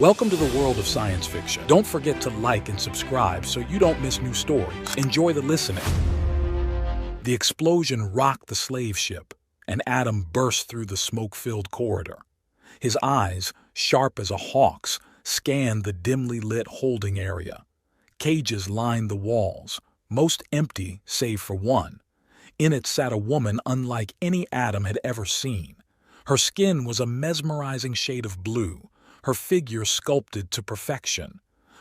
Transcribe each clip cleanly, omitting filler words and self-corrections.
Welcome to the world of science fiction. Don't forget to like and subscribe so you don't miss new stories. Enjoy the listening. The explosion rocked the slave ship, and Adam burst through the smoke-filled corridor. His eyes, sharp as a hawk's, scanned the dimly lit holding area. Cages lined the walls, most empty save for one. In it sat a woman unlike any Adam had ever seen. Her skin was a mesmerizing shade of blue, her figure sculpted to perfection.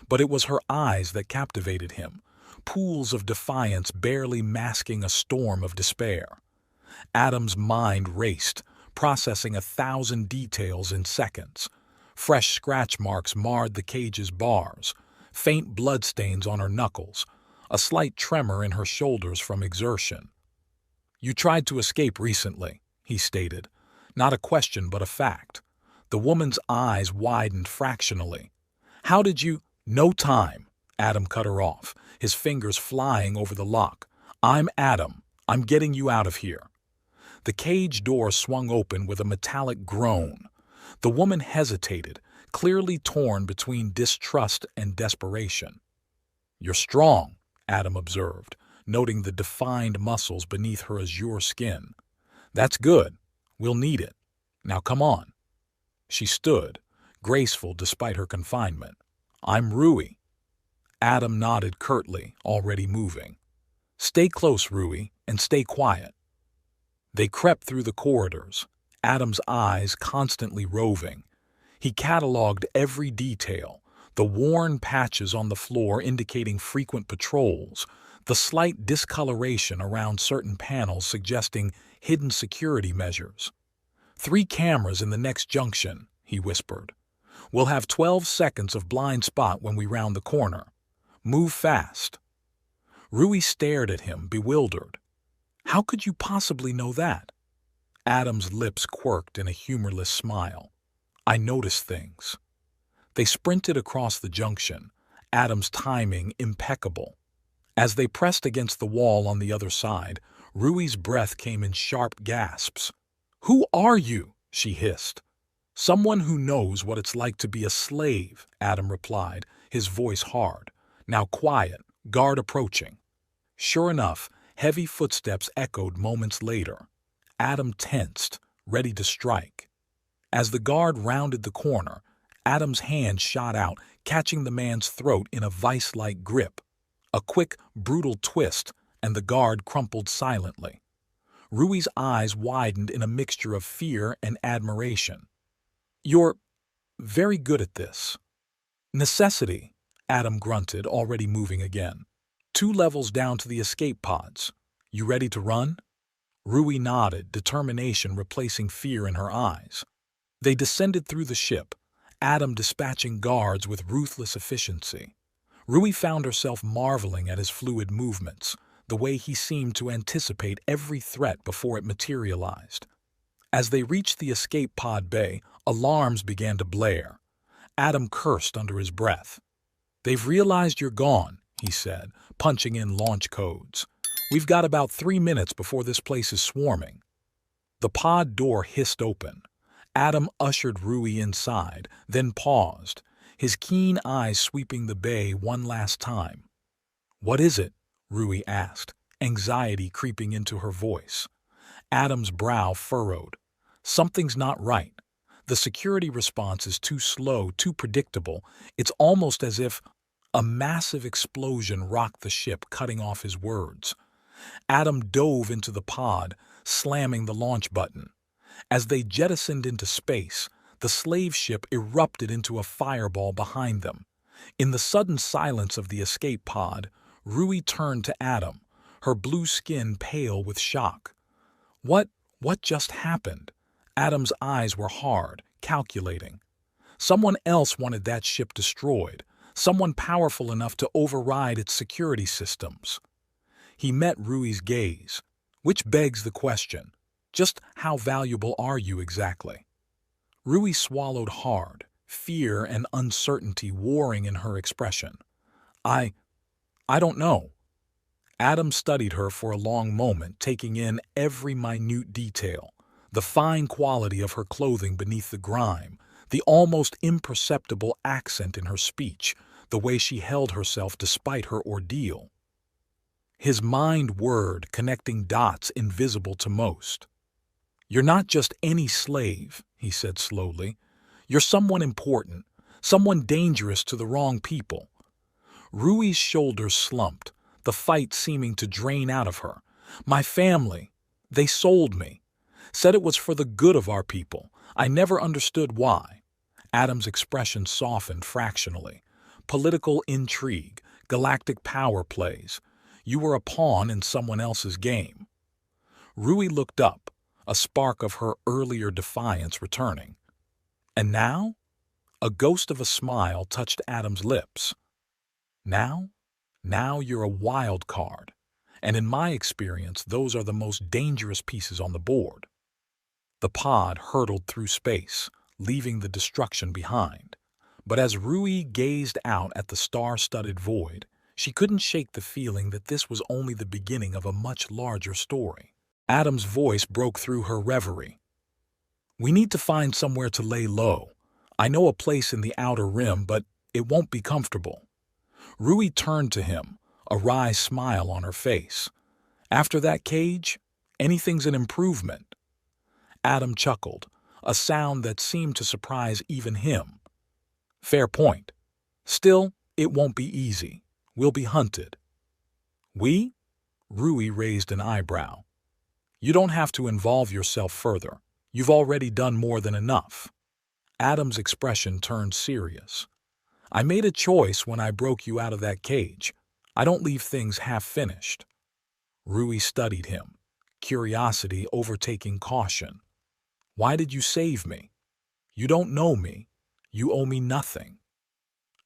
But it was her eyes that captivated him, pools of defiance barely masking a storm of despair. Adam's mind raced, processing 1,000 details in seconds. Fresh scratch marks marred the cage's bars, faint bloodstains on her knuckles, a slight tremor in her shoulders from exertion. "You tried to escape recently," he stated. Not a question but a fact. The woman's eyes widened fractionally. "How did you—" "No time," Adam cut her off, his fingers flying over the lock. "I'm Adam. I'm getting you out of here." The cage door swung open with a metallic groan. The woman hesitated, clearly torn between distrust and desperation. "You're strong," Adam observed, noting the defined muscles beneath her azure skin. "That's good. We'll need it. Now come on." She stood, graceful despite her confinement. "I'm Rui." Adam nodded curtly, already moving. "Stay close, Rui, and stay quiet." They crept through the corridors, Adam's eyes constantly roving. He cataloged every detail, the worn patches on the floor indicating frequent patrols, the slight discoloration around certain panels suggesting hidden security measures. "3 cameras in the next junction," he whispered. "We'll have 12 seconds of blind spot when we round the corner. Move fast." Rui stared at him, bewildered. "How could you possibly know that?" Adam's lips quirked in a humorless smile. "I notice things." They sprinted across the junction, Adam's timing impeccable. As they pressed against the wall on the other side, Rui's breath came in sharp gasps. "Who are you?" she hissed. "Someone who knows what it's like to be a slave," Adam replied, his voice hard. "Now quiet, guard approaching." Sure enough, heavy footsteps echoed moments later. Adam tensed, ready to strike. As the guard rounded the corner, Adam's hand shot out, catching the man's throat in a vice-like grip. A quick, brutal twist, and the guard crumpled silently. Rui's eyes widened in a mixture of fear and admiration. "You're very good at this." "Necessity," Adam grunted, already moving again. 2 levels down to the escape pods. You ready to run?" Rui nodded, determination replacing fear in her eyes. They descended through the ship, Adam dispatching guards with ruthless efficiency. Rui found herself marveling at his fluid movements, the way he seemed to anticipate every threat before it materialized. As they reached the escape pod bay, alarms began to blare. Adam cursed under his breath. "They've realized you're gone," he said, punching in launch codes. "We've got about 3 minutes before this place is swarming." The pod door hissed open. Adam ushered Rui inside, then paused, his keen eyes sweeping the bay one last time. "What is it?" Rui asked, anxiety creeping into her voice. Adam's brow furrowed. "Something's not right. The security response is too slow, too predictable. It's almost as if—" A massive explosion rocked the ship, cutting off his words. Adam dove into the pod, slamming the launch button. As they jettisoned into space, the slave ship erupted into a fireball behind them. In the sudden silence of the escape pod, Rui turned to Adam, her blue skin pale with shock. What just happened?" Adam's eyes were hard, calculating. Someone else wanted that ship destroyed, someone powerful enough to override its security systems. He met Rui's gaze, which begs the question, just how valuable are you exactly? Rui swallowed hard, fear and uncertainty warring in her expression. I don't know." Adam studied her for a long moment, taking in every minute detail, the fine quality of her clothing beneath the grime, The almost imperceptible accent in her speech, the way she held herself despite her ordeal. His mind whirred, connecting dots invisible to most. "You're not just any slave," he said slowly. "You're someone important, someone dangerous to the wrong people." Rui's shoulders slumped, the fight seeming to drain out of her. "My family, they sold me. Said it was for the good of our people. I never understood why." Adam's expression softened fractionally. "Political intrigue, galactic power plays. You were a pawn in someone else's game." Rui looked up, a spark of her earlier defiance returning. "And now?" A ghost of a smile touched Adam's lips. "Now? Now you're a wild card. And in my experience, those are the most dangerous pieces on the board." The pod hurtled through space, leaving the destruction behind. But as Rui gazed out at the star-studded void, she couldn't shake the feeling that this was only the beginning of a much larger story. Adam's voice broke through her reverie. "We need to find somewhere to lay low. I know a place in the outer rim, but it won't be comfortable." Rui turned to him, a wry smile on her face. "After that cage, anything's an improvement." Adam chuckled, a sound that seemed to surprise even him. "Fair point. Still, it won't be easy. We'll be hunted." "We?" Rui raised an eyebrow. "You don't have to involve yourself further. You've already done more than enough." Adam's expression turned serious. "I made a choice when I broke you out of that cage. I don't leave things half-finished." Rui studied him, curiosity overtaking caution. "Why did you save me? You don't know me. You owe me nothing."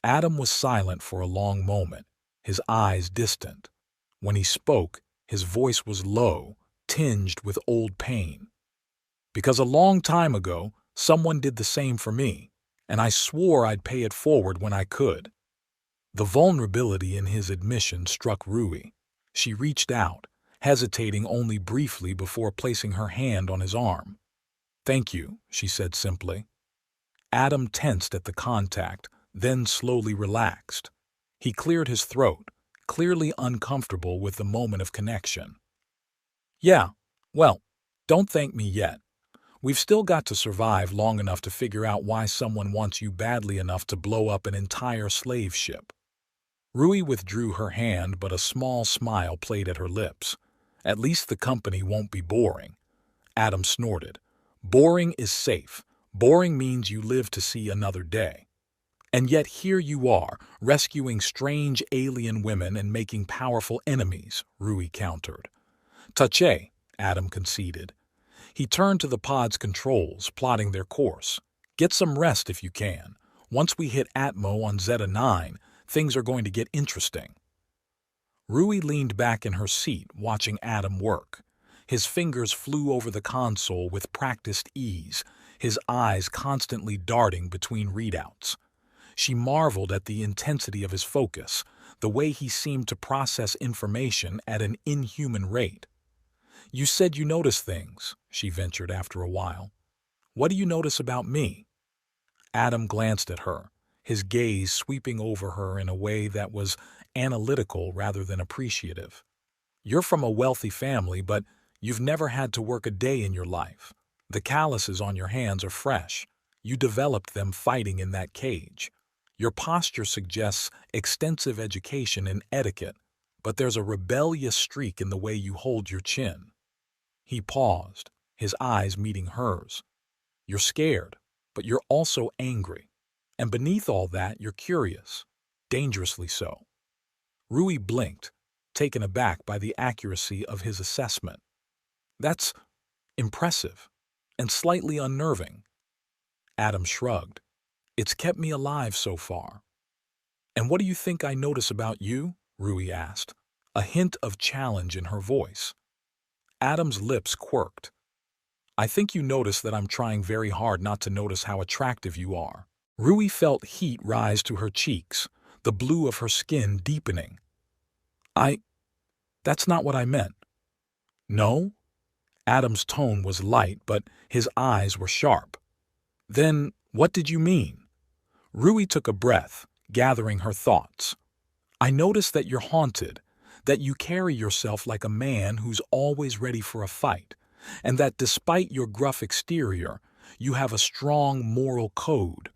Adam was silent for a long moment, his eyes distant. When he spoke, his voice was low, tinged with old pain. "Because a long time ago, someone did the same for me, and I swore I'd pay it forward when I could." The vulnerability in his admission struck Rui. She reached out, hesitating only briefly before placing her hand on his arm. "Thank you," she said simply. Adam tensed at the contact, then slowly relaxed. He cleared his throat, clearly uncomfortable with the moment of connection. "Yeah, well, don't thank me yet. We've still got to survive long enough to figure out why someone wants you badly enough to blow up an entire slave ship." Rui withdrew her hand, but a small smile played at her lips. "At least the company won't be boring." Adam snorted. "Boring is safe. Boring means you live to see another day." "And yet here you are, rescuing strange alien women and making powerful enemies," Rui countered. "Touché," Adam conceded. He turned to the pod's controls, plotting their course. "Get some rest if you can. Once we hit Atmo on Zeta 9, things are going to get interesting." Rui leaned back in her seat, watching Adam work. His fingers flew over the console with practiced ease, his eyes constantly darting between readouts. She marveled at the intensity of his focus, the way he seemed to process information at an inhuman rate. "You said you noticed things," she ventured after a while. "What do you notice about me?" Adam glanced at her, his gaze sweeping over her in a way that was analytical rather than appreciative. "You're from a wealthy family, but you've never had to work a day in your life. The calluses on your hands are fresh. You developed them fighting in that cage. Your posture suggests extensive education in etiquette, but there's a rebellious streak in the way you hold your chin." He paused, his eyes meeting hers. "You're scared, but you're also angry. And beneath all that, you're curious. Dangerously so." Rui blinked, taken aback by the accuracy of his assessment. "That's impressive and slightly unnerving." Adam shrugged. "It's kept me alive so far." "And what do you think I notice about you?" Rui asked, a hint of challenge in her voice. Adam's lips quirked. "I think you notice that I'm trying very hard not to notice how attractive you are." Rui felt heat rise to her cheeks, the blue of her skin deepening. That's not what I meant." "No?" Adam's tone was light, but his eyes were sharp. "Then What did you mean? Rui took a breath, gathering her thoughts. I notice that you're haunted, that you carry yourself like a man who's always ready for a fight, and that despite your gruff exterior, you have a strong moral code.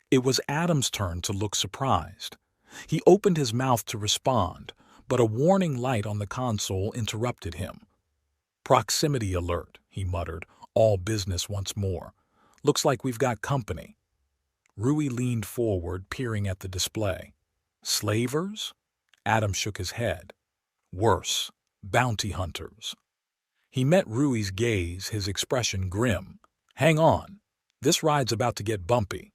It was Adam's turn to look surprised. He opened his mouth to respond, but a warning light on the console interrupted him. Proximity alert, he muttered, all business once more. Looks like we've got company. Rui leaned forward, peering at the display. Slavers? Adam shook his head. Worse, bounty hunters. He met Rui's gaze, his expression grim. Hang on, this ride's about to get bumpy.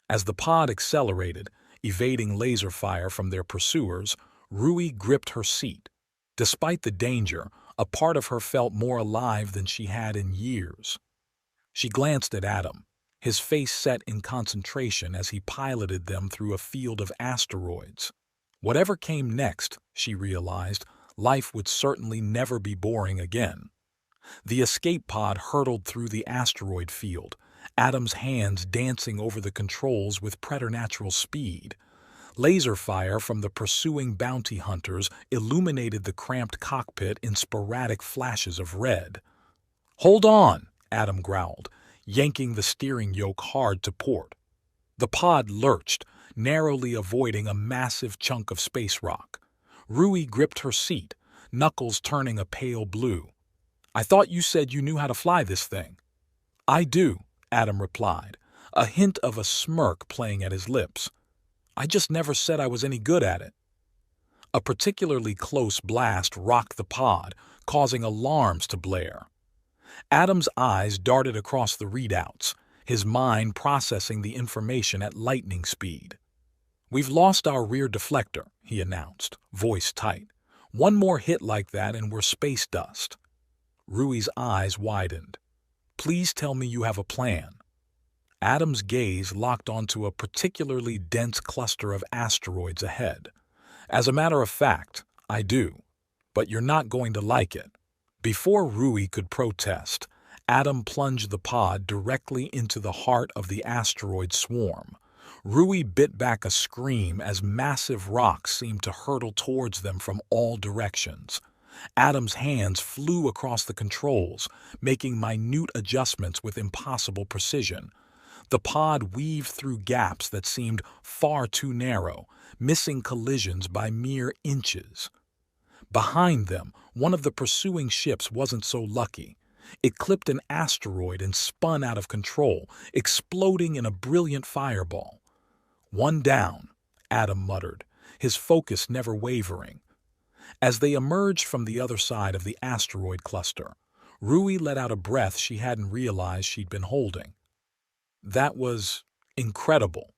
As the pod accelerated, evading laser fire from their pursuers, Rui gripped her seat. Despite the danger, a part of her felt more alive than she had in years. She glanced at Adam, his face set in concentration as he piloted them through a field of asteroids. Whatever came next, she realized, life would certainly never be boring again. The escape pod hurtled through the asteroid field, Adam's hands dancing over the controls with preternatural speed. Laser fire from the pursuing bounty hunters illuminated the cramped cockpit in sporadic flashes of red. Hold on, Adam growled, yanking the steering yoke hard to port. The pod lurched, narrowly avoiding a massive chunk of space rock. Rui gripped her seat, knuckles turning a pale blue. I thought you said you knew how to fly this thing. I do, Adam replied, a hint of a smirk playing at his lips. I just never said I was any good at it. A particularly close blast rocked the pod, causing alarms to blare. Adam's eyes darted across the readouts, his mind processing the information at lightning speed. We've lost our rear deflector, he announced, voice tight. One more hit like that and we're space dust. Rui's eyes widened. Please tell me you have a plan. Adam's gaze locked onto a particularly dense cluster of asteroids ahead. As a matter of fact, I do. But you're not going to like it. Before Rui could protest, Adam plunged the pod directly into the heart of the asteroid swarm. Rui bit back a scream as massive rocks seemed to hurtle towards them from all directions. Adam's hands flew across the controls, making minute adjustments with impossible precision. The pod weaved through gaps that seemed far too narrow, missing collisions by mere inches. Behind them, one of the pursuing ships wasn't so lucky. It clipped an asteroid and spun out of control, exploding in a brilliant fireball. One down, Adam muttered, his focus never wavering. As they emerged from the other side of the asteroid cluster, Rui let out a breath she hadn't realized she'd been holding. That was incredible.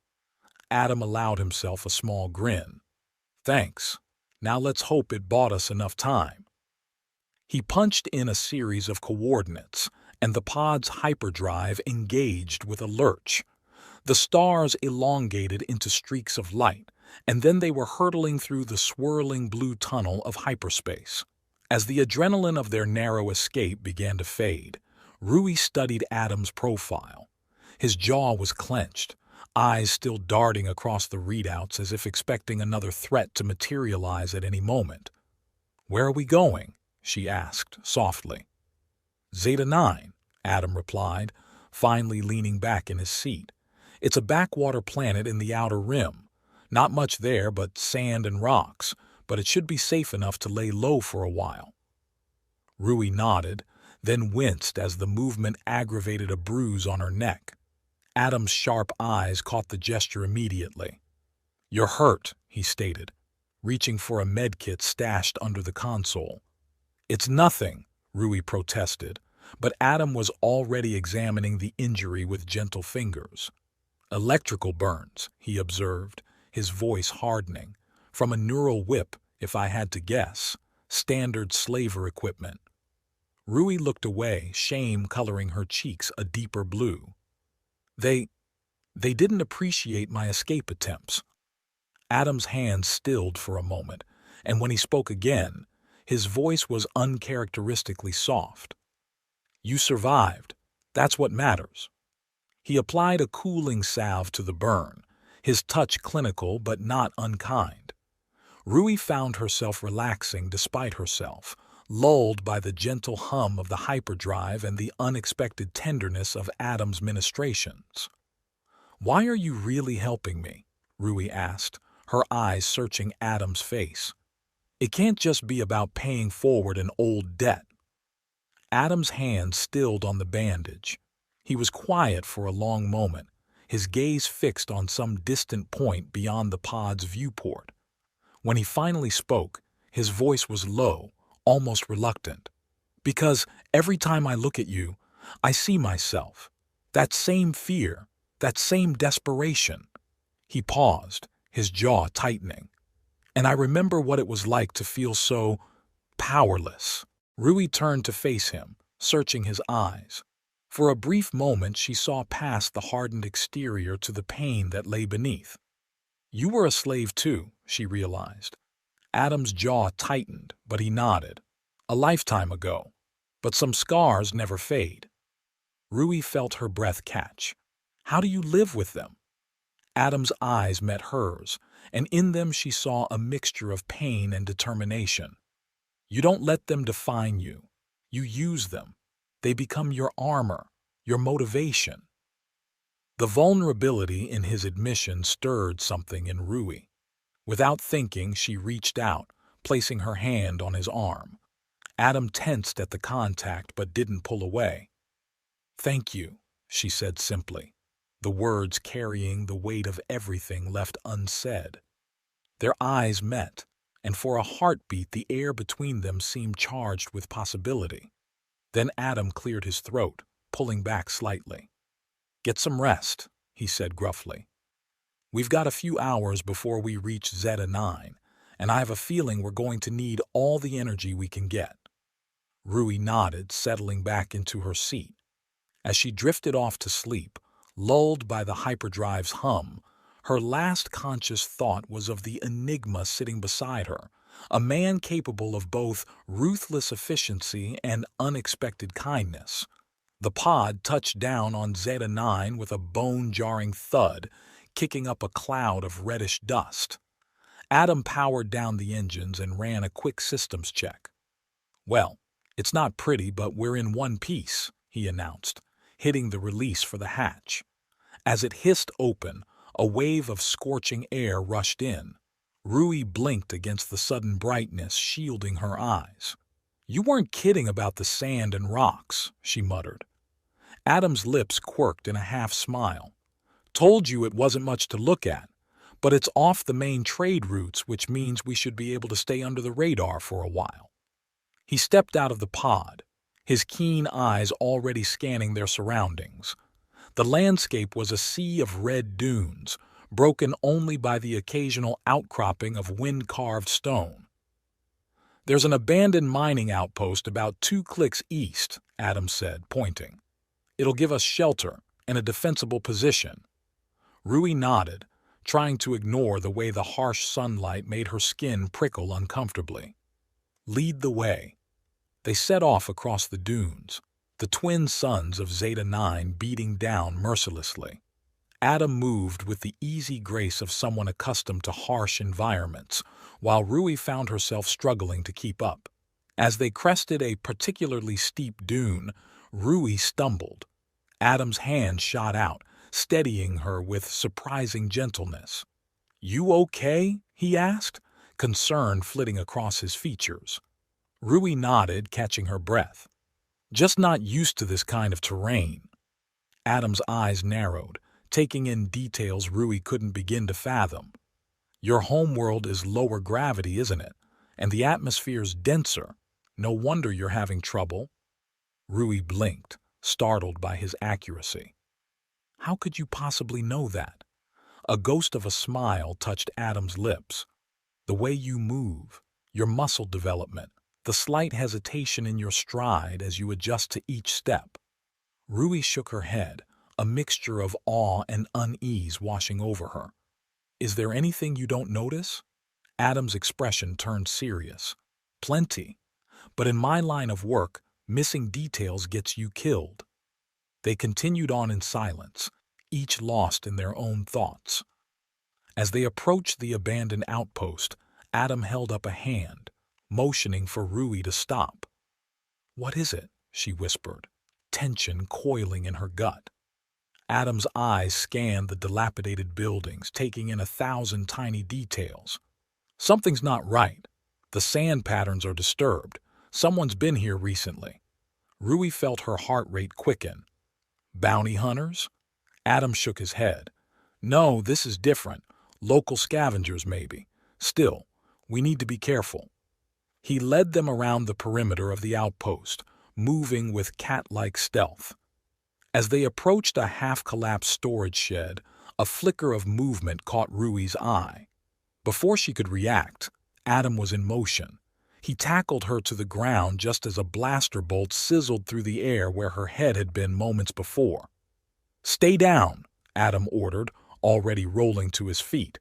Adam allowed himself a small grin. Thanks. Now let's hope it bought us enough time. He punched in a series of coordinates, and the pod's hyperdrive engaged with a lurch. The stars elongated into streaks of light, and then they were hurtling through the swirling blue tunnel of hyperspace. As the adrenaline of their narrow escape began to fade, Rui studied Adam's profile. His jaw was clenched, eyes still darting across the readouts as if expecting another threat to materialize at any moment. Where are we going? She asked, softly. Zeta 9, Adam replied, finally leaning back in his seat. It's a backwater planet in the outer rim. Not much there but sand and rocks, but it should be safe enough to lay low for a while. Rui nodded, then winced as the movement aggravated a bruise on her neck. Adam's sharp eyes caught the gesture immediately. You're hurt, he stated, reaching for a medkit stashed under the console. It's nothing, Rui protested, but Adam was already examining the injury with gentle fingers. Electrical burns, he observed, his voice hardening. From a neural whip, if I had to guess. Standard slaver equipment. Rui looked away, shame coloring her cheeks a deeper blue. They didn't appreciate my escape attempts. Adam's hands stilled for a moment, and when he spoke again, his voice was uncharacteristically soft. You survived. That's what matters. He applied a cooling salve to the burn, his touch clinical but not unkind. Rui found herself relaxing despite herself, lulled by the gentle hum of the hyperdrive and the unexpected tenderness of Adam's ministrations. "Why are you really helping me?" Rui asked, her eyes searching Adam's face. "It can't just be about paying forward an old debt." Adam's hand stilled on the bandage. He was quiet for a long moment, his gaze fixed on some distant point beyond the pod's viewport. When he finally spoke, his voice was low, almost reluctant. "Because every time I look at you, I see myself. That same fear, that same desperation." He paused, his jaw tightening. "And I remember what it was like to feel so powerless." Rui turned to face him, searching his eyes. For a brief moment she saw past the hardened exterior to the pain that lay beneath. "You were a slave too," she realized. Adam's jaw tightened, but he nodded. "A lifetime ago. But some scars never fade." Rui felt her breath catch. "How do you live with them?" Adam's eyes met hers, and in them she saw a mixture of pain and determination. "You don't let them define you. You use them. They become your armor, your motivation." The vulnerability in his admission stirred something in Rui. Without thinking, she reached out, placing her hand on his arm. Adam tensed at the contact but didn't pull away. "Thank you," she said simply, the words carrying the weight of everything left unsaid. Their eyes met, and for a heartbeat the air between them seemed charged with possibility. Then Adam cleared his throat, pulling back slightly. "Get some rest," he said gruffly. "We've got a few hours before we reach Zeta 9, and I have a feeling we're going to need all the energy we can get." Rui nodded, settling back into her seat. As she drifted off to sleep, lulled by the hyperdrive's hum, her last conscious thought was of the enigma sitting beside her, a man capable of both ruthless efficiency and unexpected kindness. The pod touched down on Zeta 9 with a bone-jarring thud, kicking up a cloud of reddish dust. Adam powered down the engines and ran a quick systems check. "Well, it's not pretty, but we're in one piece," he announced, hitting the release for the hatch. As it hissed open, a wave of scorching air rushed in. Rui blinked against the sudden brightness shielding her eyes. "You weren't kidding about the sand and rocks," she muttered. Adam's lips quirked in a half-smile. "Told you it wasn't much to look at, but it's off the main trade routes, which means we should be able to stay under the radar for a while." He stepped out of the pod, his keen eyes already scanning their surroundings. The landscape was a sea of red dunes, broken only by the occasional outcropping of wind-carved stone. "There's an abandoned mining outpost about 2 clicks east," Adam said, pointing. "It'll give us shelter and a defensible position." Rui nodded, trying to ignore the way the harsh sunlight made her skin prickle uncomfortably. "Lead the way." They set off across the dunes, the twin suns of Zeta 9 beating down mercilessly. Adam moved with the easy grace of someone accustomed to harsh environments, while Rui found herself struggling to keep up. As they crested a particularly steep dune, Rui stumbled. Adam's hand shot out, steadying her with surprising gentleness. "You okay?" he asked, concern flitting across his features. Rui nodded, catching her breath. "Just not used to this kind of terrain." Adam's eyes narrowed, taking in details Rui couldn't begin to fathom. "Your homeworld is lower gravity, isn't it? And the atmosphere's denser. No wonder you're having trouble." Rui blinked, startled by his accuracy. "How could you possibly know that?" A ghost of a smile touched Adam's lips. "The way you move, your muscle development, the slight hesitation in your stride as you adjust to each step." Rui shook her head, a mixture of awe and unease washing over her. "Is there anything you don't notice?" Adam's expression turned serious. "Plenty. But in my line of work, missing details gets you killed." They continued on in silence, each lost in their own thoughts. As they approached the abandoned outpost, Adam held up a hand, motioning for Rui to stop. "What is it?" she whispered, tension coiling in her gut. Adam's eyes scanned the dilapidated buildings, taking in 1,000 tiny details. "Something's not right. The sand patterns are disturbed. Someone's been here recently." Rui felt her heart rate quicken. "Bounty hunters?" Adam shook his head. "No, this is different. Local scavengers, maybe. Still, we need to be careful." He led them around the perimeter of the outpost, moving with cat-like stealth. As they approached a half-collapsed storage shed, a flicker of movement caught Rui's eye. Before she could react, Adam was in motion. He tackled her to the ground just as a blaster bolt sizzled through the air where her head had been moments before. "Stay down," Adam ordered, already rolling to his feet.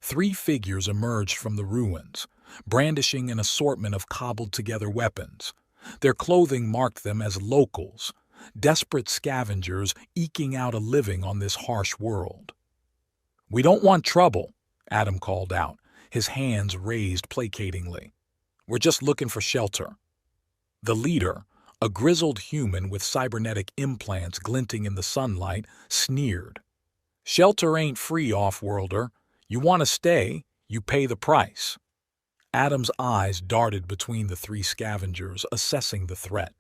3 figures emerged from the ruins, brandishing an assortment of cobbled-together weapons. Their clothing marked them as locals, desperate scavengers eking out a living on this harsh world. "We don't want trouble," Adam called out, his hands raised placatingly. "We're just looking for shelter." The leader, a grizzled human with cybernetic implants glinting in the sunlight, sneered. "Shelter ain't free, off-worlder. You want to stay, you pay the price." Adam's eyes darted between the 3 scavengers, assessing the threat.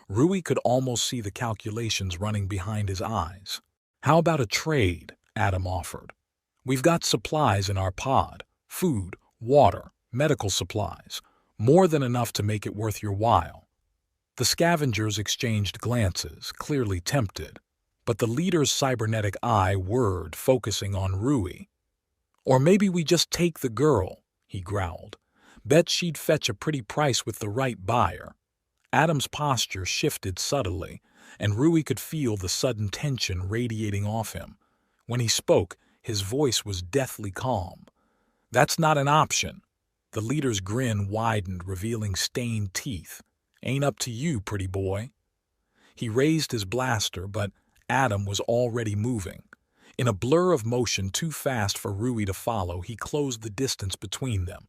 Rui could almost see the calculations running behind his eyes. "How about a trade?" Adam offered. "We've got supplies in our pod, food, water, medical supplies, more than enough to make it worth your while." The scavengers exchanged glances, clearly tempted, but the leader's cybernetic eye whirred, focusing on Rui. "Or maybe we just take the girl," he growled. "Bet she'd fetch a pretty price with the right buyer." Adam's posture shifted subtly, and Rui could feel the sudden tension radiating off him. When he spoke, his voice was deathly calm. "That's not an option." The leader's grin widened, revealing stained teeth. "Ain't up to you, pretty boy." He raised his blaster, but Adam was already moving. In a blur of motion too fast for Rui to follow, he closed the distance between them.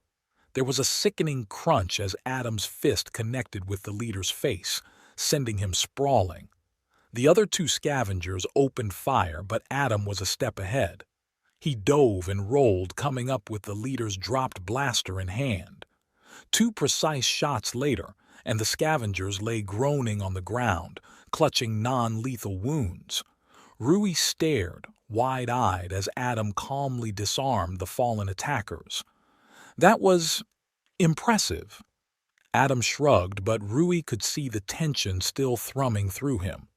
There was a sickening crunch as Adam's fist connected with the leader's face, sending him sprawling. The other 2 scavengers opened fire, but Adam was a step ahead. He dove and rolled, coming up with the leader's dropped blaster in hand. 2 precise shots later, and the scavengers lay groaning on the ground, clutching non-lethal wounds. Rui stared, wide-eyed, as Adam calmly disarmed the fallen attackers. That was impressive. Adam shrugged, but Rui could see the tension still thrumming through him.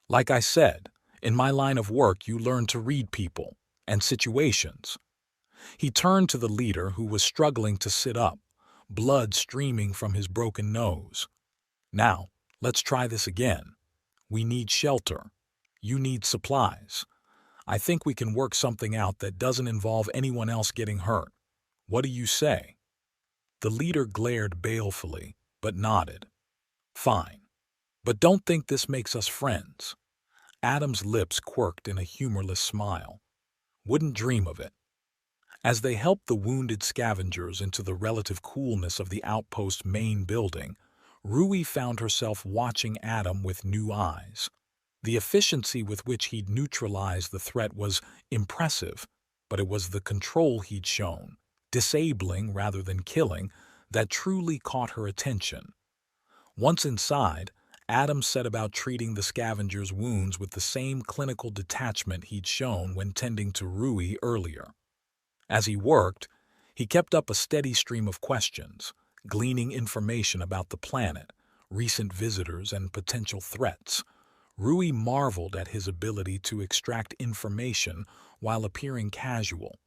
"Like I said, in my line of work you learn to read people and situations." He turned to the leader, who was struggling to sit up, blood streaming from his broken nose. "Now, let's try this again. We need shelter. You need supplies. I think we can work something out that doesn't involve anyone else getting hurt. What do you say?" The leader glared balefully, but nodded. "Fine. But don't think this makes us friends." Adam's lips quirked in a humorless smile. "Wouldn't dream of it." As they helped the wounded scavengers into the relative coolness of the outpost's main building, Rui found herself watching Adam with new eyes. The efficiency with which he'd neutralized the threat was impressive, but it was the control he'd shown, disabling rather than killing, that truly caught her attention. Once inside, Adam set about treating the scavengers' wounds with the same clinical detachment he'd shown when tending to Rui earlier. As he worked, he kept up a steady stream of questions, gleaning information about the planet, recent visitors, and potential threats. Rui marveled at his ability to extract information while appearing casual.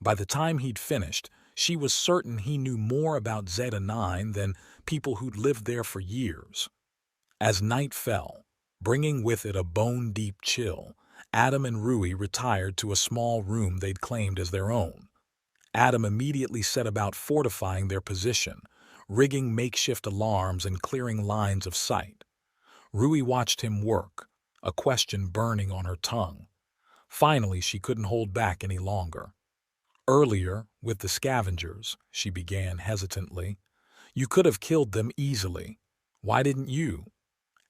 By the time he'd finished, she was certain he knew more about Zeta 9 than people who'd lived there for years. As night fell, bringing with it a bone-deep chill, Adam and Rui retired to a small room they'd claimed as their own. Adam immediately set about fortifying their position, rigging makeshift alarms and clearing lines of sight. Rui watched him work, a question burning on her tongue. Finally, she couldn't hold back any longer. "Earlier, with the scavengers," she began hesitantly, "you could have killed them easily. Why didn't you?"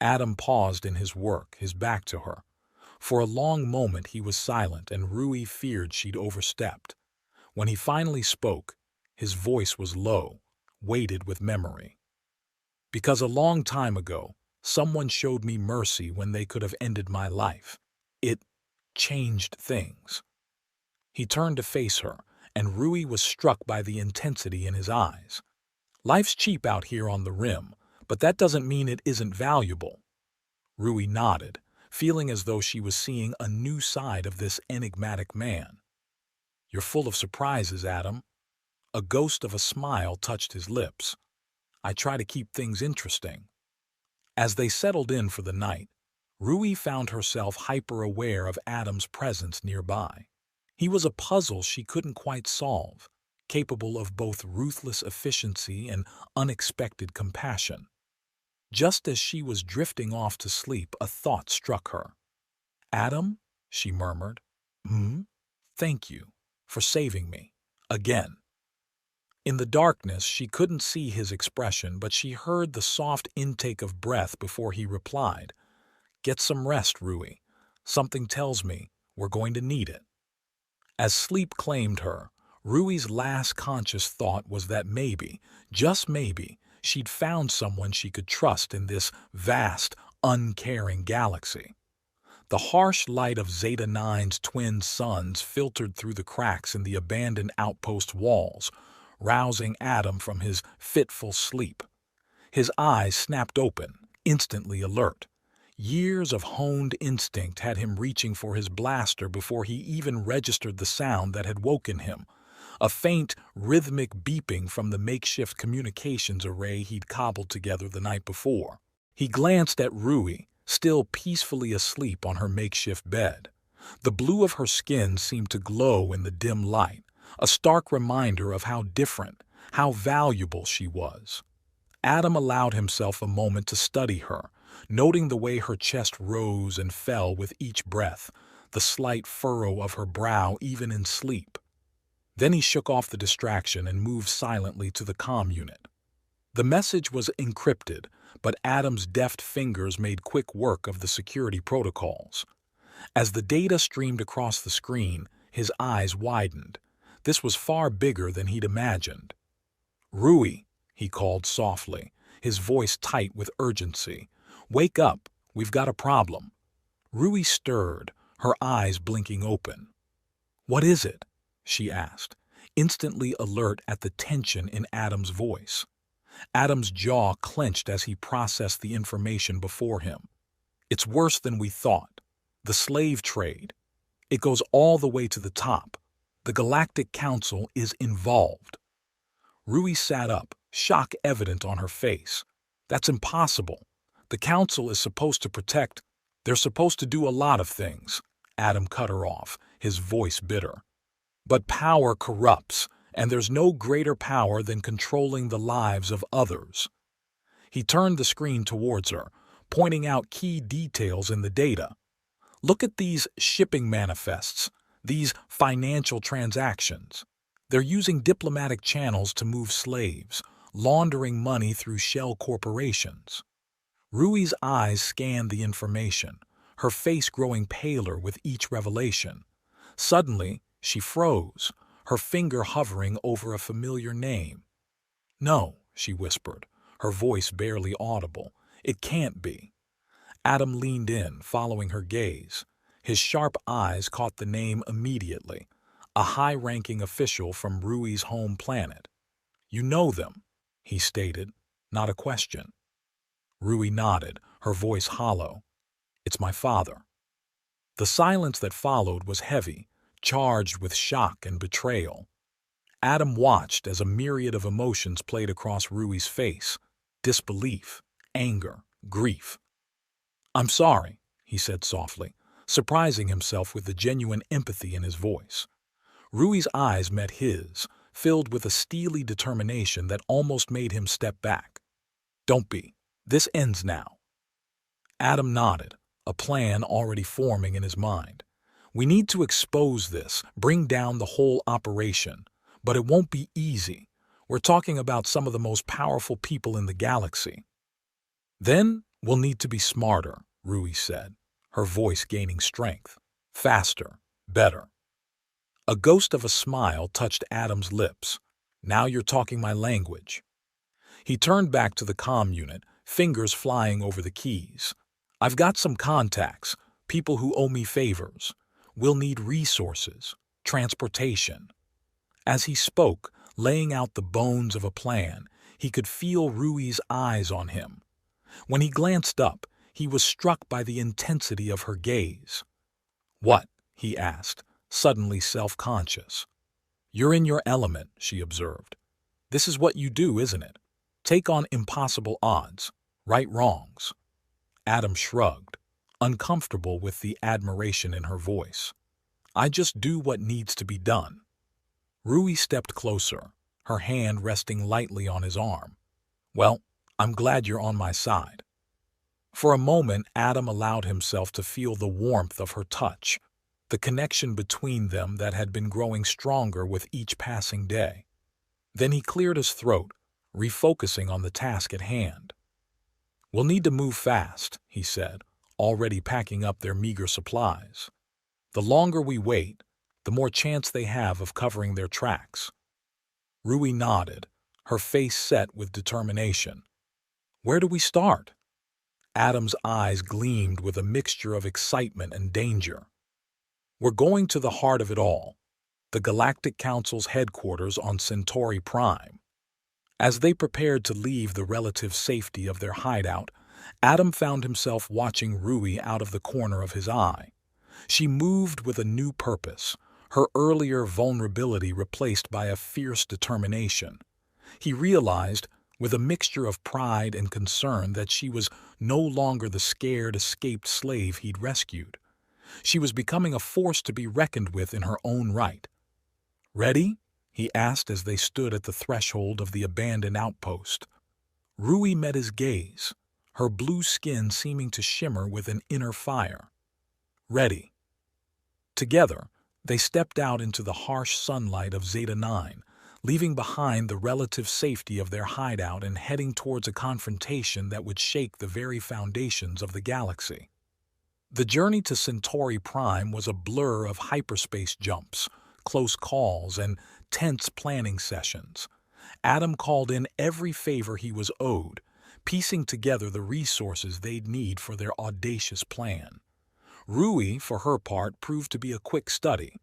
Adam paused in his work, his back to her. For a long moment he was silent, and Rui feared she'd overstepped. When he finally spoke, his voice was low, weighted with memory. "Because a long time ago, someone showed me mercy when they could have ended my life. It changed things." He turned to face her, and Rui was struck by the intensity in his eyes. "Life's cheap out here on the rim, but that doesn't mean it isn't valuable." Rui nodded, feeling as though she was seeing a new side of this enigmatic man. "You're full of surprises, Adam." A ghost of a smile touched his lips. "I try to keep things interesting." As they settled in for the night, Rui found herself hyper-aware of Adam's presence nearby. He was a puzzle she couldn't quite solve, capable of both ruthless efficiency and unexpected compassion. Just as she was drifting off to sleep, a thought struck her. "Adam?" she murmured. "Hmm? Thank you for saving me. Again." In the darkness, she couldn't see his expression, but she heard the soft intake of breath before he replied. "Get some rest, Rui. Something tells me we're going to need it." As sleep claimed her, Rui's last conscious thought was that maybe, just maybe, she'd found someone she could trust in this vast, uncaring galaxy. The harsh light of Zeta 9's twin suns filtered through the cracks in the abandoned outpost walls, rousing Adam from his fitful sleep. His eyes snapped open, instantly alert. Years of honed instinct had him reaching for his blaster before he even registered the sound that had woken him, a faint, rhythmic beeping from the makeshift communications array he'd cobbled together the night before. He glanced at Rui, still peacefully asleep on her makeshift bed. The blue of her skin seemed to glow in the dim light, a stark reminder of how different, how valuable she was. Adam allowed himself a moment to study her, noting the way her chest rose and fell with each breath, the slight furrow of her brow even in sleep. Then he shook off the distraction and moved silently to the comm unit. The message was encrypted, but Adam's deft fingers made quick work of the security protocols. As the data streamed across the screen, his eyes widened. This was far bigger than he'd imagined. "Rui," he called softly, his voice tight with urgency. "Wake up, we've got a problem." Rui stirred, her eyes blinking open. "What is it?" she asked, instantly alert at the tension in Adam's voice. Adam's jaw clenched as he processed the information before him. "It's worse than we thought. The slave trade. It goes all the way to the top. The Galactic Council is involved." Rui sat up, shock evident on her face. "That's impossible. The Council is supposed to protect. They're supposed to do a lot of things." Adam cut her off, his voice bitter. "But power corrupts, and there's no greater power than controlling the lives of others." He turned the screen towards her, pointing out key details in the data. "Look at these shipping manifests, these financial transactions. They're using diplomatic channels to move slaves, laundering money through shell corporations." Rui's eyes scanned the information, her face growing paler with each revelation. Suddenly, she froze, her finger hovering over a familiar name. "No," she whispered, her voice barely audible. "It can't be." Adam leaned in, following her gaze. His sharp eyes caught the name immediately, a high-ranking official from Rui's home planet. "You know them," he stated, not a question. Rui nodded, her voice hollow. "It's my father." The silence that followed was heavy, charged with shock and betrayal. Adam watched as a myriad of emotions played across Rui's face: disbelief, anger, grief. "I'm sorry," he said softly, surprising himself with the genuine empathy in his voice. Rui's eyes met his, filled with a steely determination that almost made him step back. "Don't be. This ends now." Adam nodded, a plan already forming in his mind. We need to expose this, bring down the whole operation, but it won't be easy. We're talking about some of the most powerful people in the galaxy. Then we'll need to be smarter, Rui said, her voice gaining strength. Faster, better. A ghost of a smile touched Adam's lips. Now you're talking my language. He turned back to the comm unit, fingers flying over the keys. I've got some contacts, people who owe me favors. We'll need resources, transportation. As he spoke, laying out the bones of a plan, he could feel Rui's eyes on him. When he glanced up, he was struck by the intensity of her gaze. "What?" he asked, suddenly self-conscious. "You're in your element," she observed. "This is what you do, isn't it? Take on impossible odds, right wrongs." Adam shrugged, uncomfortable with the admiration in her voice. "I just do what needs to be done." Rui stepped closer, her hand resting lightly on his arm. "Well, I'm glad you're on my side." For a moment, Adam allowed himself to feel the warmth of her touch, the connection between them that had been growing stronger with each passing day. Then he cleared his throat, refocusing on the task at hand. "We'll need to move fast," he said, already packing up their meager supplies. "The longer we wait, the more chance they have of covering their tracks." Rui nodded, her face set with determination. "Where do we start?" Adam's eyes gleamed with a mixture of excitement and danger. "We're going to the heart of it all, the Galactic Council's headquarters on Centauri Prime." As they prepared to leave the relative safety of their hideout, Adam found himself watching Rui out of the corner of his eye. She moved with a new purpose, her earlier vulnerability replaced by a fierce determination. He realized, with a mixture of pride and concern, that she was no longer the scared, escaped slave he'd rescued. She was becoming a force to be reckoned with in her own right. "Ready?" he asked as they stood at the threshold of the abandoned outpost. Rui met his gaze, her blue skin seeming to shimmer with an inner fire. "Ready." Together, they stepped out into the harsh sunlight of Zeta 9, leaving behind the relative safety of their hideout and heading towards a confrontation that would shake the very foundations of the galaxy. The journey to Centauri Prime was a blur of hyperspace jumps, close calls, and tense planning sessions. Adam called in every favor he was owed, piecing together the resources they'd need for their audacious plan. Rui, for her part, proved to be a quick study,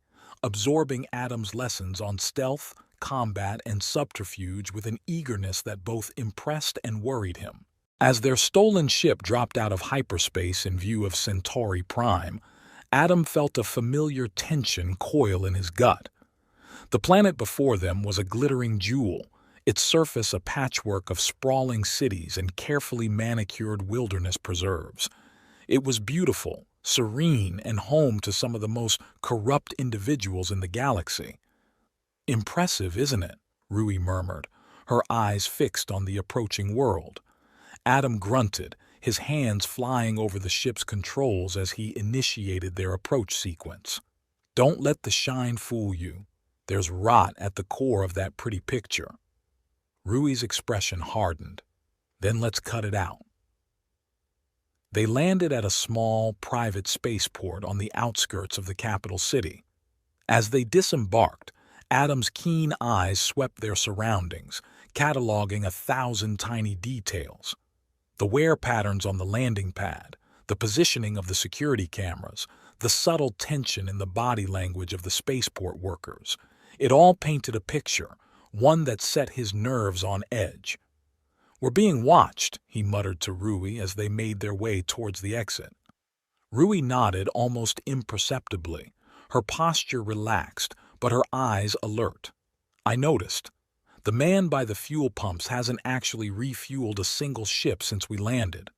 absorbing Adam's lessons on stealth, combat, and subterfuge with an eagerness that both impressed and worried him. As their stolen ship dropped out of hyperspace in view of Centauri Prime, Adam felt a familiar tension coil in his gut. The planet before them was a glittering jewel, its surface a patchwork of sprawling cities and carefully manicured wilderness preserves. It was beautiful, serene, and home to some of the most corrupt individuals in the galaxy. "Impressive, isn't it?" Rui murmured, her eyes fixed on the approaching world. Adam grunted, his hands flying over the ship's controls as he initiated their approach sequence. "Don't let the shine fool you. There's rot at the core of that pretty picture." Rui's expression hardened. "Then let's cut it out." They landed at a small, private spaceport on the outskirts of the capital city. As they disembarked, Adam's keen eyes swept their surroundings, cataloging 1,000 tiny details. The wear patterns on the landing pad, the positioning of the security cameras, the subtle tension in the body language of the spaceport workers. It all painted a picture, one that set his nerves on edge. "We're being watched," he muttered to Rui as they made their way towards the exit. Rui nodded almost imperceptibly, her posture relaxed, but her eyes alert. "I noticed. The man by the fuel pumps hasn't actually refueled a single ship since we landed."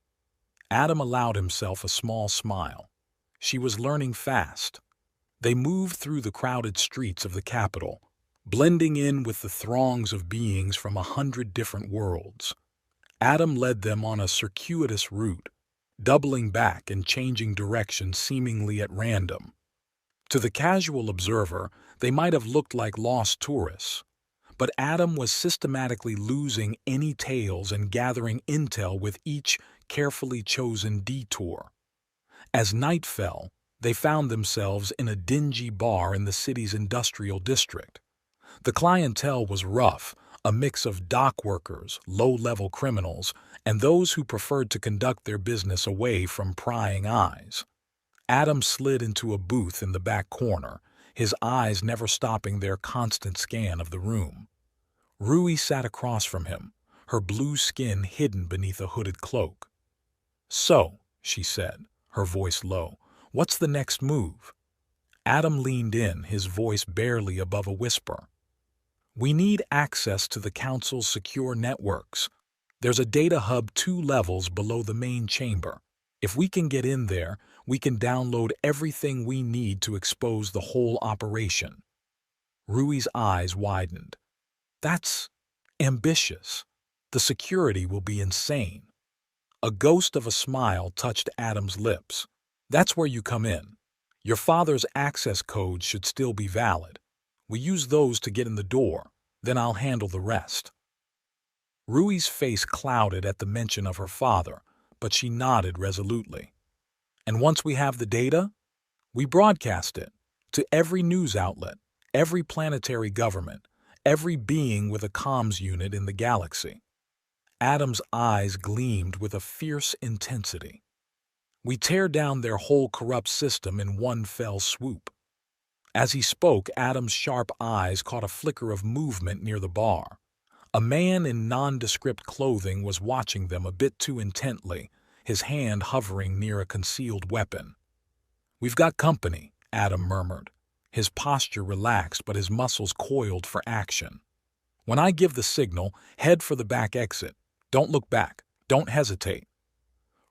Adam allowed himself a small smile. She was learning fast. They moved through the crowded streets of the capital, blending in with the throngs of beings from 100 different worlds. Adam led them on a circuitous route, doubling back and changing direction seemingly at random. To the casual observer, they might have looked like lost tourists, but Adam was systematically losing any tails and gathering intel with each carefully chosen detour. As night fell, they found themselves in a dingy bar in the city's industrial district. The clientele was rough, a mix of dock workers, low-level criminals, and those who preferred to conduct their business away from prying eyes. Adam slid into a booth in the back corner, his eyes never stopping their constant scan of the room. Rui sat across from him, her blue skin hidden beneath a hooded cloak. "So," she said, her voice low, "what's the next move?" Adam leaned in, his voice barely above a whisper. "We need access to the Council's secure networks. There's a data hub 2 levels below the main chamber. If we can get in there, we can download everything we need to expose the whole operation." Rui's eyes widened. "That's ambitious. The security will be insane." A ghost of a smile touched Adam's lips. "That's where you come in. Your father's access codes should still be valid. We use those to get in the door, then I'll handle the rest." Rui's face clouded at the mention of her father, but she nodded resolutely. "And once we have the data, we broadcast it to every news outlet, every planetary government, every being with a comms unit in the galaxy." Adam's eyes gleamed with a fierce intensity. "We tear down their whole corrupt system in one fell swoop." As he spoke, Adam's sharp eyes caught a flicker of movement near the bar. A man in nondescript clothing was watching them a bit too intently, his hand hovering near a concealed weapon. "We've got company," Adam murmured. His posture relaxed, but his muscles coiled for action. "When I give the signal, head for the back exit. Don't look back. Don't hesitate."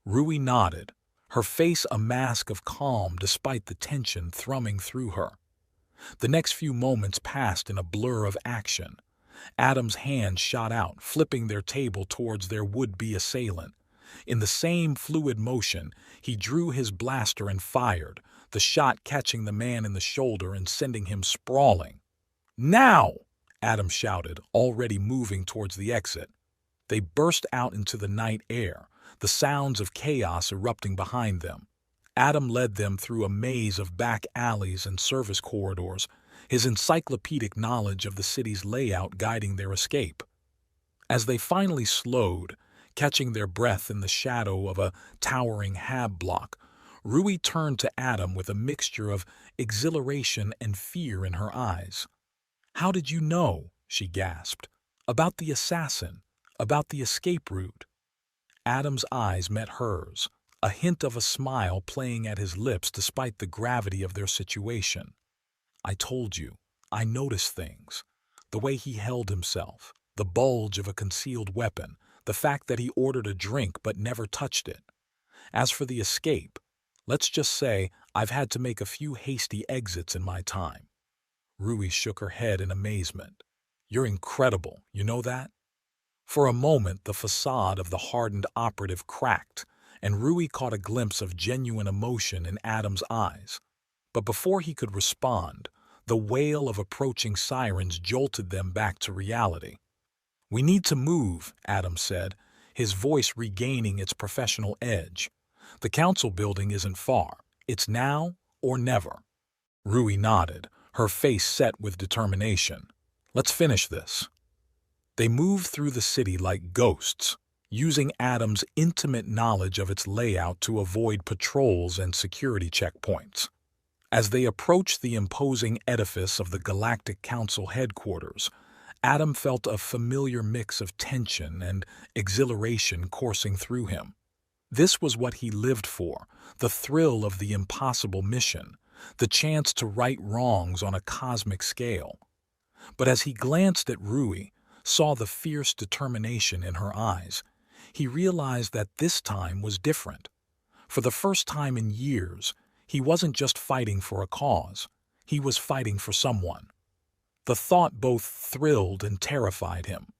Rui nodded, her face a mask of calm despite the tension thrumming through her. The next few moments passed in a blur of action. Adam's hand shot out, flipping their table towards their would-be assailant. In the same fluid motion, he drew his blaster and fired, the shot catching the man in the shoulder and sending him sprawling. "Now!" Adam shouted, already moving towards the exit. They burst out into the night air, the sounds of chaos erupting behind them. Adam led them through a maze of back alleys and service corridors, his encyclopedic knowledge of the city's layout guiding their escape. As they finally slowed, catching their breath in the shadow of a towering hab block, Rui turned to Adam with a mixture of exhilaration and fear in her eyes. "How did you know?" she gasped. "About the assassin, about the escape route." Adam's eyes met hers, a hint of a smile playing at his lips despite the gravity of their situation. "I told you, I noticed things. The way he held himself, the bulge of a concealed weapon, the fact that he ordered a drink but never touched it. As for the escape, let's just say I've had to make a few hasty exits in my time." Rui shook her head in amazement. "You're incredible, you know that?" For a moment, the facade of the hardened operative cracked, and Rui caught a glimpse of genuine emotion in Adam's eyes. But before he could respond, the wail of approaching sirens jolted them back to reality. "We need to move," Adam said, his voice regaining its professional edge. "The council building isn't far. It's now or never." Rui nodded, her face set with determination. "Let's finish this." They moved through the city like ghosts, using Adam's intimate knowledge of its layout to avoid patrols and security checkpoints. As they approached the imposing edifice of the Galactic Council headquarters, Adam felt a familiar mix of tension and exhilaration coursing through him. This was what he lived for, the thrill of the impossible mission, the chance to right wrongs on a cosmic scale. But as he glanced at Rui, saw the fierce determination in her eyes, he realized that this time was different. For the first time in years, he wasn't just fighting for a cause, he was fighting for someone. The thought both thrilled and terrified him.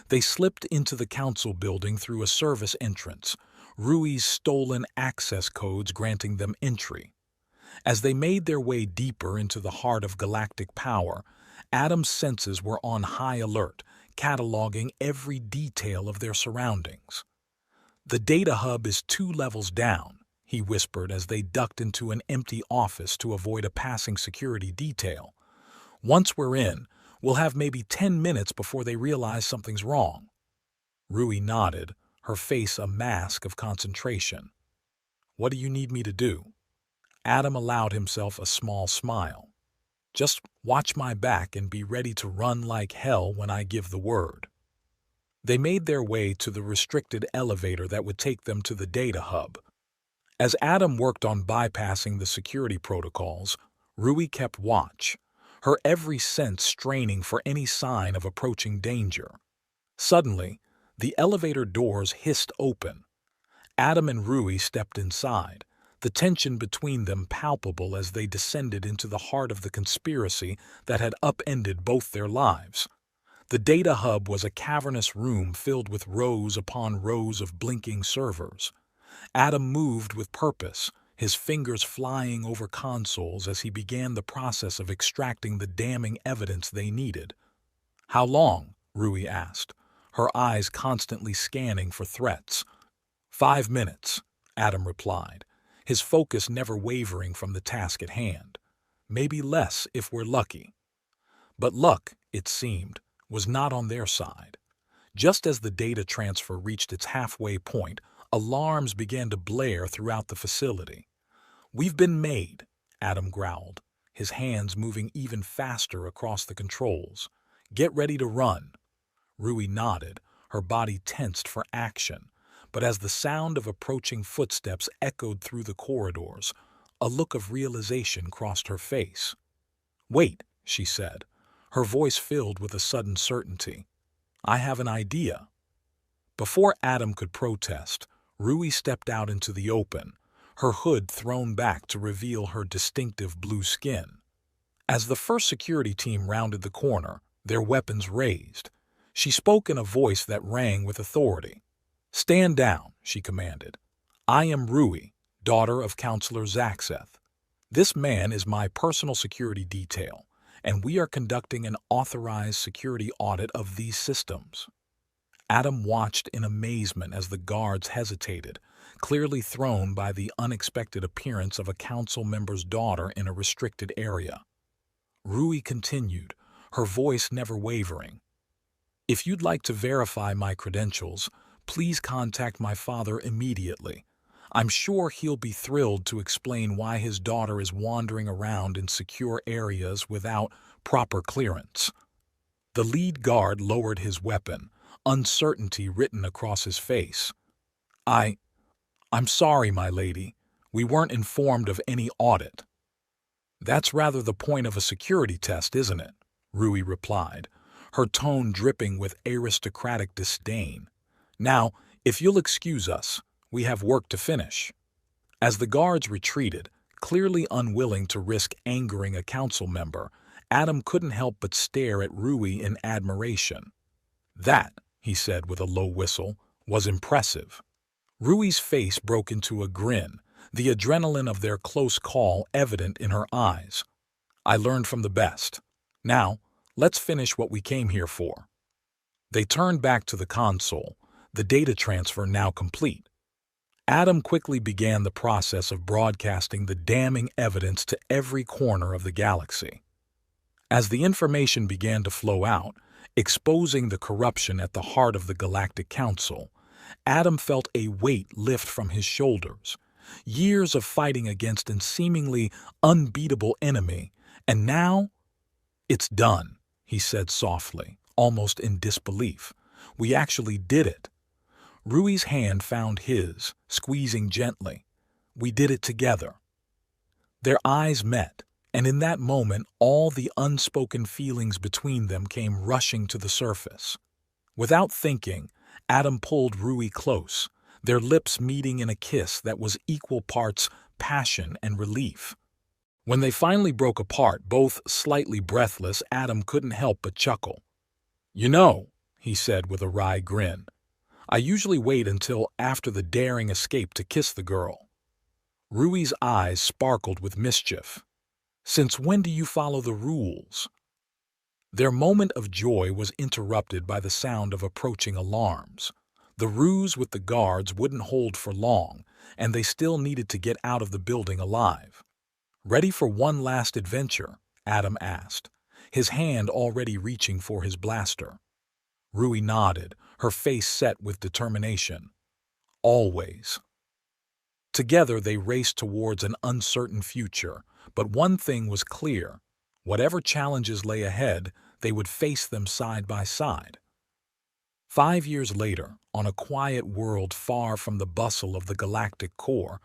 They slipped into the council building through a service entrance, Rui's stolen access codes granting them entry. As they made their way deeper into the heart of galactic power, Adam's senses were on high alert, cataloging every detail of their surroundings. "The data hub is 2 levels down," he whispered as they ducked into an empty office to avoid a passing security detail. "Once we're in, we'll have maybe 10 minutes before they realize something's wrong." Rui nodded, her face a mask of concentration. "What do you need me to do?" Adam allowed himself a small smile. "Just watch my back and be ready to run like hell when I give the word." They made their way to the restricted elevator that would take them to the data hub. As Adam worked on bypassing the security protocols, Rui kept watch, her every sense straining for any sign of approaching danger. Suddenly, the elevator doors hissed open. Adam and Rui stepped inside, the tension between them palpable as they descended into the heart of the conspiracy that had upended both their lives. The data hub was a cavernous room filled with rows upon rows of blinking servers. Adam moved with purpose, his fingers flying over consoles as he began the process of extracting the damning evidence they needed. "How long?" Rui asked, her eyes constantly scanning for threats. 5 minutes, Adam replied, his focus never wavering from the task at hand. "Maybe less if we're lucky." But luck, it seemed, was not on their side. Just as the data transfer reached its halfway point, alarms began to blare throughout the facility. "We've been made," Adam growled, his hands moving even faster across the controls. "Get ready to run." Rui nodded, her body tensed for action, but as the sound of approaching footsteps echoed through the corridors, a look of realization crossed her face. "Wait," she said, her voice filled with a sudden certainty. "I have an idea." Before Adam could protest, Rui stepped out into the open, her hood thrown back to reveal her distinctive blue skin. As the first security team rounded the corner, their weapons raised, she spoke in a voice that rang with authority. "Stand down," she commanded. "I am Rui, daughter of Counselor Zaxeth. This man is my personal security detail, and we are conducting an authorized security audit of these systems." Adam watched in amazement as the guards hesitated, clearly thrown by the unexpected appearance of a council member's daughter in a restricted area. Rui continued, her voice never wavering. "If you'd like to verify my credentials, please contact my father immediately. I'm sure he'll be thrilled to explain why his daughter is wandering around in secure areas without proper clearance." The lead guard lowered his weapon, uncertainty written across his face. I'm sorry, my lady. We weren't informed of any audit." "That's rather the point of a security test, isn't it?" Rui replied, her tone dripping with aristocratic disdain. "Now, if you'll excuse us, we have work to finish." As the guards retreated, clearly unwilling to risk angering a council member, Adam couldn't help but stare at Rui in admiration. "That," he said with a low whistle, "was impressive." Rui's face broke into a grin, the adrenaline of their close call evident in her eyes. "I learned from the best. Now, let's finish what we came here for." They turned back to the console, the data transfer now complete. Adam quickly began the process of broadcasting the damning evidence to every corner of the galaxy. As the information began to flow out, exposing the corruption at the heart of the Galactic Council, Adam felt a weight lift from his shoulders. Years of fighting against an seemingly unbeatable enemy, and now, "It's done," he said softly, almost in disbelief. "We actually did it." Rui's hand found his, squeezing gently. "We did it together." Their eyes met, and in that moment all the unspoken feelings between them came rushing to the surface. Without thinking, Adam pulled Rui close, their lips meeting in a kiss that was equal parts passion and relief. When they finally broke apart, both slightly breathless, Adam couldn't help but chuckle. "You know," he said with a wry grin, I usually wait until after the daring escape to kiss the girl. Rui's eyes sparkled with mischief. Since when do you follow the rules? Their moment of joy was interrupted by the sound of approaching alarms. The ruse with the guards wouldn't hold for long, and they still needed to get out of the building alive. Ready for one last adventure? Adam asked, his hand already reaching for his blaster. Rui nodded, her face set with determination. Always. Together they raced towards an uncertain future, but one thing was clear. Whatever challenges lay ahead, they would face them side by side. 5 years later, on a quiet world far from the bustle of the galactic core,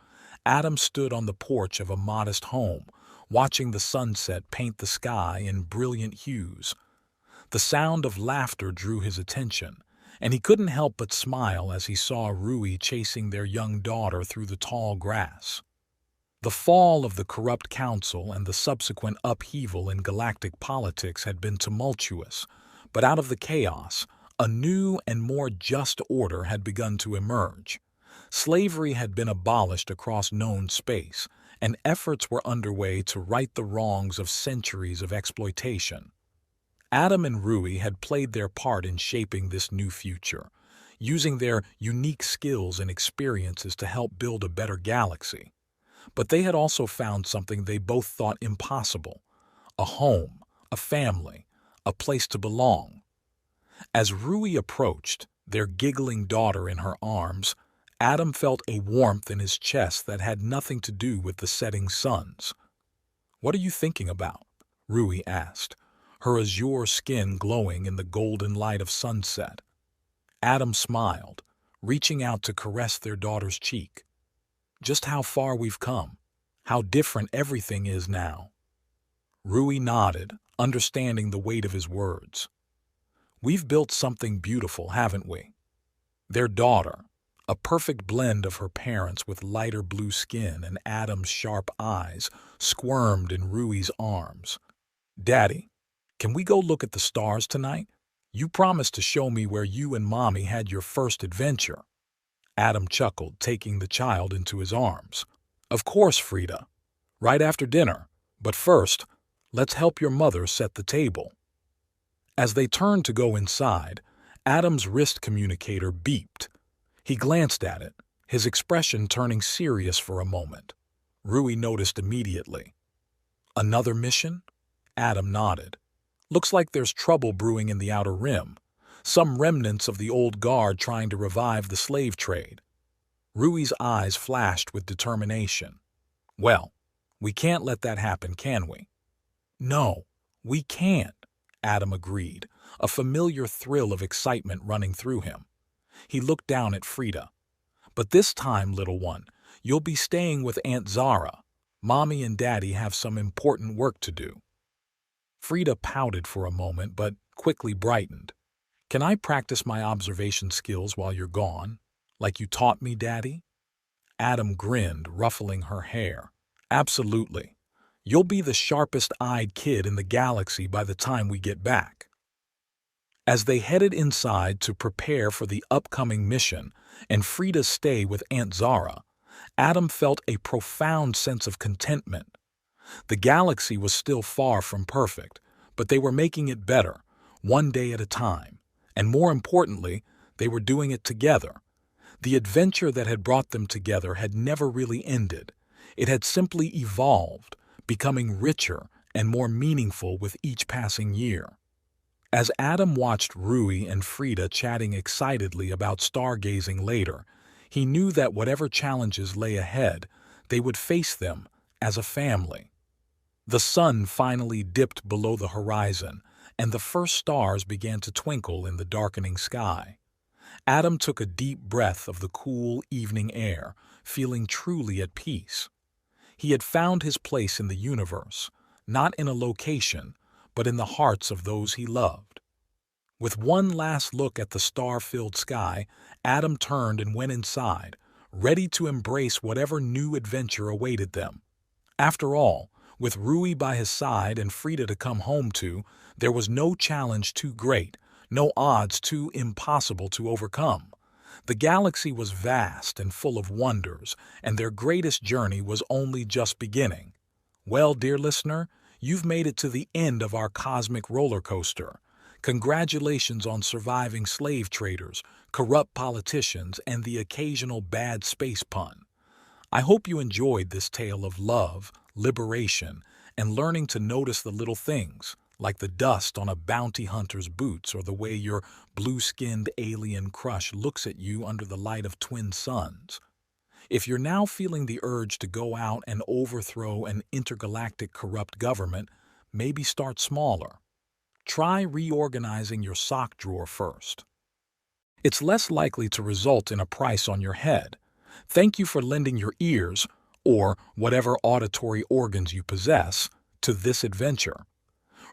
Adam stood on the porch of a modest home, watching the sunset paint the sky in brilliant hues. The sound of laughter drew his attention, and he couldn't help but smile as he saw Rui chasing their young daughter through the tall grass. The fall of the corrupt council and the subsequent upheaval in galactic politics had been tumultuous, but out of the chaos, a new and more just order had begun to emerge. Slavery had been abolished across known space, and efforts were underway to right the wrongs of centuries of exploitation. Adam and Rui had played their part in shaping this new future, using their unique skills and experiences to help build a better galaxy. But they had also found something they both thought impossible: a home, a family, a place to belong. As Rui approached, their giggling daughter in her arms, Adam felt a warmth in his chest that had nothing to do with the setting suns. "What are you thinking about?" Rui asked, her azure skin glowing in the golden light of sunset. Adam smiled, reaching out to caress their daughter's cheek. "Just how far we've come, how different everything is now." Rui nodded, understanding the weight of his words. "We've built something beautiful, haven't we?" Their daughter, a perfect blend of her parents with lighter blue skin and Adam's sharp eyes, squirmed in Rui's arms. "Daddy, can we go look at the stars tonight? You promised to show me where you and Mommy had your first adventure." Adam chuckled, taking the child into his arms. "Of course, Frida. Right after dinner. But first, let's help your mother set the table." As they turned to go inside, Adam's wrist communicator beeped. He glanced at it, his expression turning serious for a moment. Rui noticed immediately. "Another mission?" Adam nodded. "Looks like there's trouble brewing in the Outer Rim. Some remnants of the old guard trying to revive the slave trade." Rui's eyes flashed with determination. "Well, we can't let that happen, can we?" "No, we can't," Adam agreed, a familiar thrill of excitement running through him. He looked down at Frida. "But this time, little one, you'll be staying with Aunt Zara. Mommy and Daddy have some important work to do." Frida pouted for a moment, but quickly brightened. "Can I practice my observation skills while you're gone, like you taught me, Daddy?" Adam grinned, ruffling her hair. "Absolutely. You'll be the sharpest-eyed kid in the galaxy by the time we get back." As they headed inside to prepare for the upcoming mission and Frida's stay with Aunt Zara, Adam felt a profound sense of contentment. The galaxy was still far from perfect, but they were making it better, one day at a time. And more importantly, they were doing it together. The adventure that had brought them together had never really ended. It had simply evolved, becoming richer and more meaningful with each passing year. As Adam watched Rui and Frida chatting excitedly about stargazing later, he knew that whatever challenges lay ahead, they would face them as a family. The sun finally dipped below the horizon, and the first stars began to twinkle in the darkening sky. Adam took a deep breath of the cool evening air, feeling truly at peace. He had found his place in the universe, not in a location, but in the hearts of those he loved. With one last look at the star-filled sky, Adam turned and went inside, ready to embrace whatever new adventure awaited them. After all, with Rui by his side and Frida to come home to, there was no challenge too great, no odds too impossible to overcome. The galaxy was vast and full of wonders, and their greatest journey was only just beginning. Well, dear listener, you've made it to the end of our cosmic roller coaster. Congratulations on surviving slave traders, corrupt politicians, and the occasional bad space pun. I hope you enjoyed this tale of love, liberation, and learning to notice the little things, like the dust on a bounty hunter's boots or the way your blue-skinned alien crush looks at you under the light of twin suns. If you're now feeling the urge to go out and overthrow an intergalactic corrupt government, maybe start smaller. Try reorganizing your sock drawer first. It's less likely to result in a price on your head. Thank you for lending your ears, or whatever auditory organs you possess, to this adventure.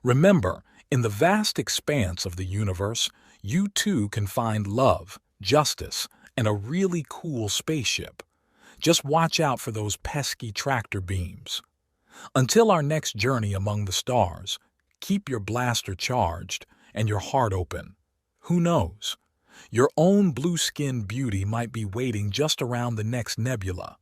Remember, in the vast expanse of the universe, you too can find love, justice, and a really cool spaceship. Just watch out for those pesky tractor beams. Until our next journey among the stars, keep your blaster charged and your heart open. Who knows? Your own blue-skinned beauty might be waiting just around the next nebula.